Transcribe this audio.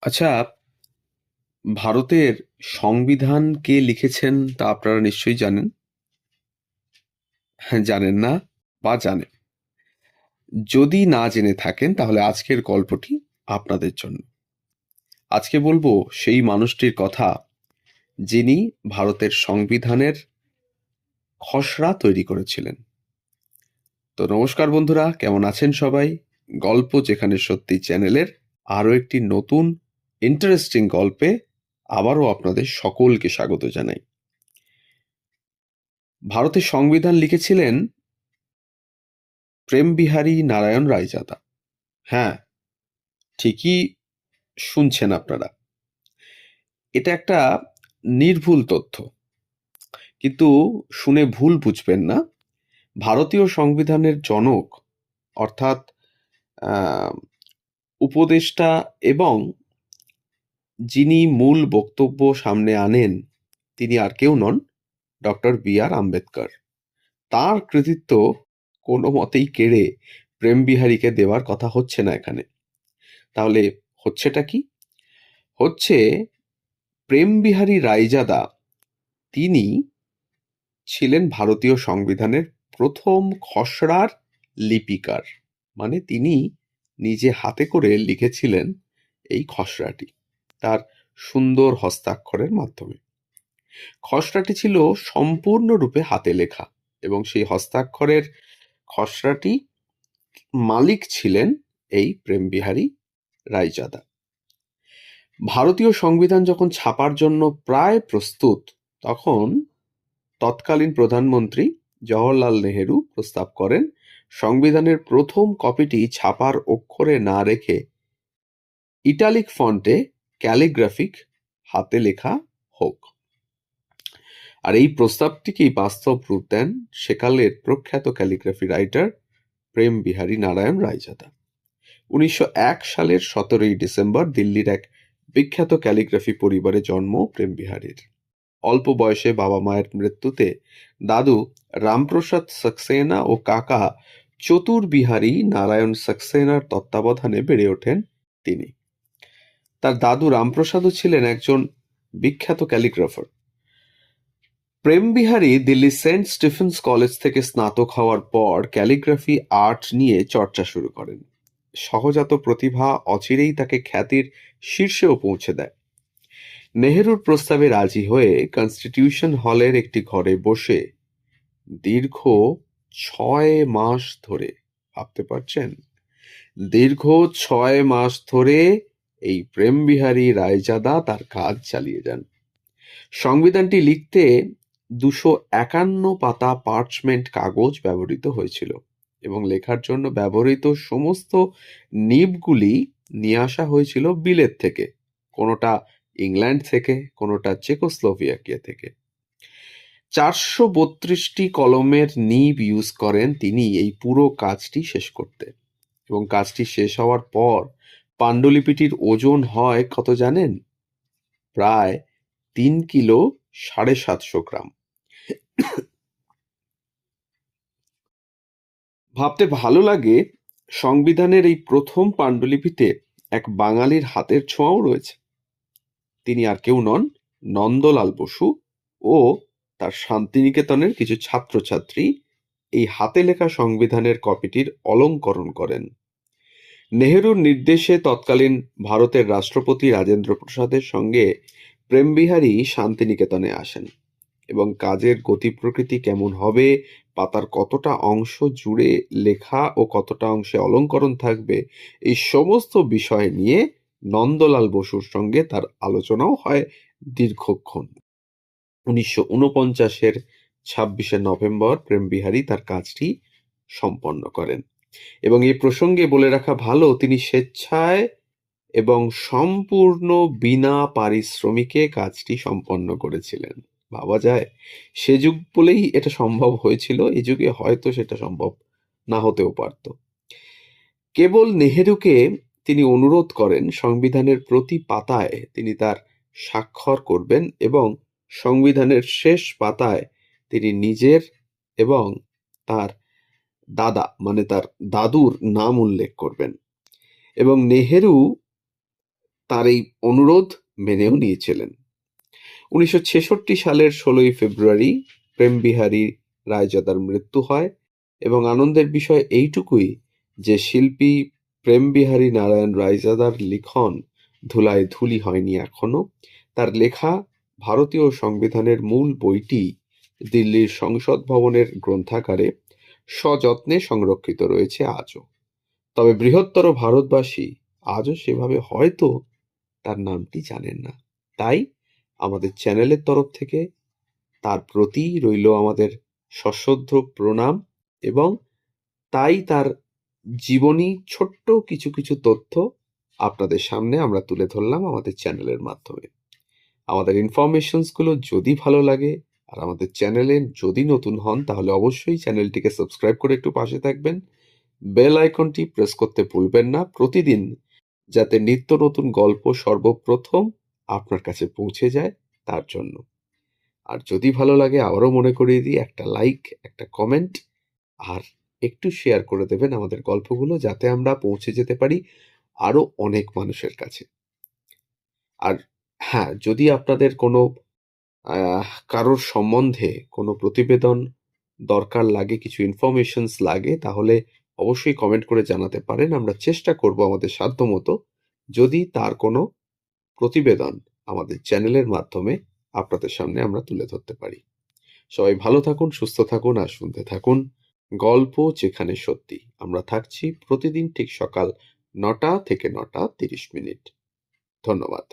আচ্ছা, ভারতের সংবিধান কে লিখেছেন তা আপনারা নিশ্চয়ই জানেন। হ্যাঁ, জানেন না বা জানেন। যদি না জেনে থাকেন তাহলে আজকের গল্পটি আপনাদের জন্য। আজকে বলবো সেই মানুষটির কথা যিনি ভারতের সংবিধানের খসড়া তৈরি করেছিলেন। তো নমস্কার বন্ধুরা, কেমন আছেন সবাই? গল্প যেখানে সত্যি চ্যানেলের আরও একটি নতুন ইন্টারেস্টিং গল্পে আবারও আপনাদের সকলকে স্বাগত জানাই। ভারতের সংবিধান লিখেছিলেন প্রেমবিহারী নারায়ণ রায়জাদা। হ্যাঁ, ঠিকই শুনছেন আপনারা। এটা একটা নির্ভুল তথ্য, কিন্তু শুনে ভুল বুঝবেন না। ভারতীয় সংবিধানের জনক অর্থাৎ আহ, উপদেষ্টা এবং যিনি মূল বক্তব্য সামনে আনেন তিনি আর কেউ নন, ডক্টর বি.আর. আম্বেদকর। তার কৃতিত্ব কোনো মতেই কেড়ে প্রেমবিহারীকে দেওয়ার কথা হচ্ছে না এখানে। তাহলে হচ্ছেটা কি? হচ্ছে প্রেমবিহারী রায়জাদা তিনি ছিলেন ভারতীয় সংবিধানের প্রথম খসড়ার লিপিকার। মানে তিনি নিজে হাতে করে লিখেছিলেন এই খসড়াটি তার সুন্দর হস্তাক্ষরের মাধ্যমে। খসড়াটি ছিল সম্পূর্ণরূপে হাতে লেখা এবং সেই হস্তাক্ষরের খসড়াটি মালিক ছিলেন এই প্রেমবিহারী রায়জাদা। ভারতীয় সংবিধান যখন ছাপার জন্য প্রায় প্রস্তুত, তখন তৎকালীন প্রধানমন্ত্রী জওহরলাল নেহেরু প্রস্তাব করেন সংবিধানের প্রথম কপিটি ছাপার অক্ষরে না রেখে ইটালিক ফন্টে ক্যালিগ্রাফিক হাতে লেখা হোক। আর এই প্রস্তাবটিকেই বাস্তব রূপ দেন সেকালের প্রখ্যাত ক্যালিগ্রাফি রাইটার প্রেমবিহারী নারায়ণ রায়জাদা। 1901 সালের 17ই ডিসেম্বর দিল্লির এক বিখ্যাত ক্যালিগ্রাফি পরিবারে জন্ম প্রেমবিহারীর। অল্প বয়সে বাবা মায়ের মৃত্যুতে দাদু রামপ্রসাদ সাক্সেনা ও কাকা চতুরবিহারী নারায়ণ সাক্সেনার তত্ত্বাবধানে বেড়ে ওঠেন তিনি। তার দাদু রামপ্রসাদও ছিলেন একজন বিখ্যাত calligrapher. Prembihari Delhi Saint Stephen's College থেকে স্নাতক হওয়ার পর ক্যালিগ্রাফি আর্ট নিয়ে চর্চা শুরু করেন। সহজাত প্রতিভা অচিরেই তাকে খ্যাতির শীর্ষেও পৌঁছে দেয়। নেহেরুর প্রস্তাবে রাজি হয়ে কনস্টিটিউশন হলের একটি ঘরে বসে দীর্ঘ 6 মাস ধরে, ভাবতে পারছেন, দীর্ঘ 6 মাস ধরে এই প্রেমবিহারী রায়জাদা তার কাজ চালিয়ে যান। সংবিধানটি লিখতে 251 পাতা পার্চমেন্ট কাগজ ব্যবহৃত হয়েছিল এবং লেখার জন্য ব্যবহৃত সমস্ত নিবগুলি নিয়ে আসা হয়েছিল বিলেত থেকে, কোনোটা ইংল্যান্ড থেকে, কোনোটা চেকোস্লোভাকিয়া থেকে। 432টি কলমের নিব ইউজ করেন তিনি এই পুরো কাজটি শেষ করতে। এবং কাজটি শেষ হওয়ার পর পাণ্ডুলিপিটির ওজন হয় কত জানেন? প্রায় 3 কিলো 750 গ্রাম। ভাবতে ভালো লাগে, সংবিধানের এই প্রথম পাণ্ডুলিপিতে এক বাঙালির হাতের ছোঁয়াও রয়েছে। তিনি আর কেউ নন, নন্দলাল বসু ও তার শান্তিনিকেতনের কিছু ছাত্রছাত্রী এই হাতে লেখা সংবিধানের কপিটির অলংকরণ করেন। নেহেরুর নির্দেশে তৎকালীন ভারতের রাষ্ট্রপতি রাজেন্দ্র প্রসাদের সঙ্গে প্রেমবিহারী শান্তিনিকেতনে আসেন এবং কাজের গতি প্রকৃতি কেমন হবে, পাতার কতটা অংশ জুড়ে লেখা ও কতটা অংশে অলংকরণ থাকবে, এই সমস্ত বিষয় নিয়ে নন্দলাল বসুর সঙ্গে তার আলোচনাও হয় দীর্ঘক্ষণ। 1949-এর 26শে নভেম্বর প্রেমবিহারী তার কাজটি সম্পন্ন করেন এবং এই প্রসঙ্গে বলে রাখা ভালো, তিনি স্বেচ্ছায় এবং সম্পূর্ণ বিনা পারিশ্রমিকে কাজটি সম্পন্ন করেছিলেন। ভাবা যায়, সে যুগ বলেই এটা সম্ভব হয়েছিল, এ যুগে হয়তো সেটা সম্ভব না হতেও পারত। কেবল নেহেরুকে তিনি অনুরোধ করেন সংবিধানের প্রতি পাতায় তিনি তার স্বাক্ষর করবেন এবং সংবিধানের শেষ পাতায় তিনি নিজের এবং তার দাদা মানে তার দাদুর নাম উল্লেখ করবেন। এবং নেহেরু তার এই অনুরোধ মেনেও নিয়েছিলেন। 1966 সালের 16ই ফেব্রুয়ারি প্রেমবিহারী রায়জাদার মৃত্যু হয় এবং আনন্দের বিষয় এইটুকুই যে শিল্পী প্রেমবিহারী নারায়ণ রায়জাদার লিখন ধুলায় ধুলি হয়নি এখনো। তার লেখা ভারতীয় সংবিধানের মূল বইটি দিল্লির সংসদ ভবনের গ্রন্থাগারে সযত্নে সংরক্ষিত রয়েছে আজও। তবে বৃহত্তর ভারতবাসী আজও সেভাবে হয়তো তার নামটি জানেন না। তাই আমাদের চ্যানেলের তরফ থেকে তার প্রতি রইল আমাদের সশ্রদ্ধ প্রণাম এবং তাই তার জীবনী ছোট্ট কিছু কিছু তথ্য আপনাদের সামনে আমরা তুলে ধরলাম আমাদের চ্যানেলের মাধ্যমে। আমাদের ইনফরমেশনসগুলো যদি ভালো লাগে আর আমাদের চ্যানেলে যদি নতুন হন তাহলে অবশ্যই চ্যানেলটিকে সাবস্ক্রাইব করে একটু পাশে থাকবেন। বেল আইকনটি প্রেস করতে ভুলবেন না প্রতিদিন, যাতে নিত্য নতুন গল্প সর্বপ্রথম আপনার কাছে পৌঁছে যায় তার জন্য। আর যদি ভালো লাগে আবারও মনে করিয়ে দিই, একটা লাইক, একটা কমেন্ট আর একটু শেয়ার করে দেবেন আমাদের গল্পগুলো, যাতে আমরা পৌঁছে যেতে পারি আরো অনেক মানুষের কাছে। আর হ্যাঁ, যদি আপনাদের কোনো কারোর সম্বন্ধে কোনো প্রতিবেদন দরকার লাগে, কিছু ইনফরমেশনস লাগে, তাহলে অবশ্যই কমেন্ট করে জানাতে পারেন। আমরা চেষ্টা করব আমাদের সাধ্যমতো যদি তার কোনো প্রতিবেদন আমাদের চ্যানেলের মাধ্যমে আপনাদের সামনে আমরা তুলে ধরতে পারি। সবাই ভালো থাকুন, সুস্থ থাকুন আর শুনতে থাকুন গল্প যেখানে সত্যি। আমরা থাকছি প্রতিদিন ঠিক সকাল 9টা থেকে 9টা 30 মিনিট। ধন্যবাদ।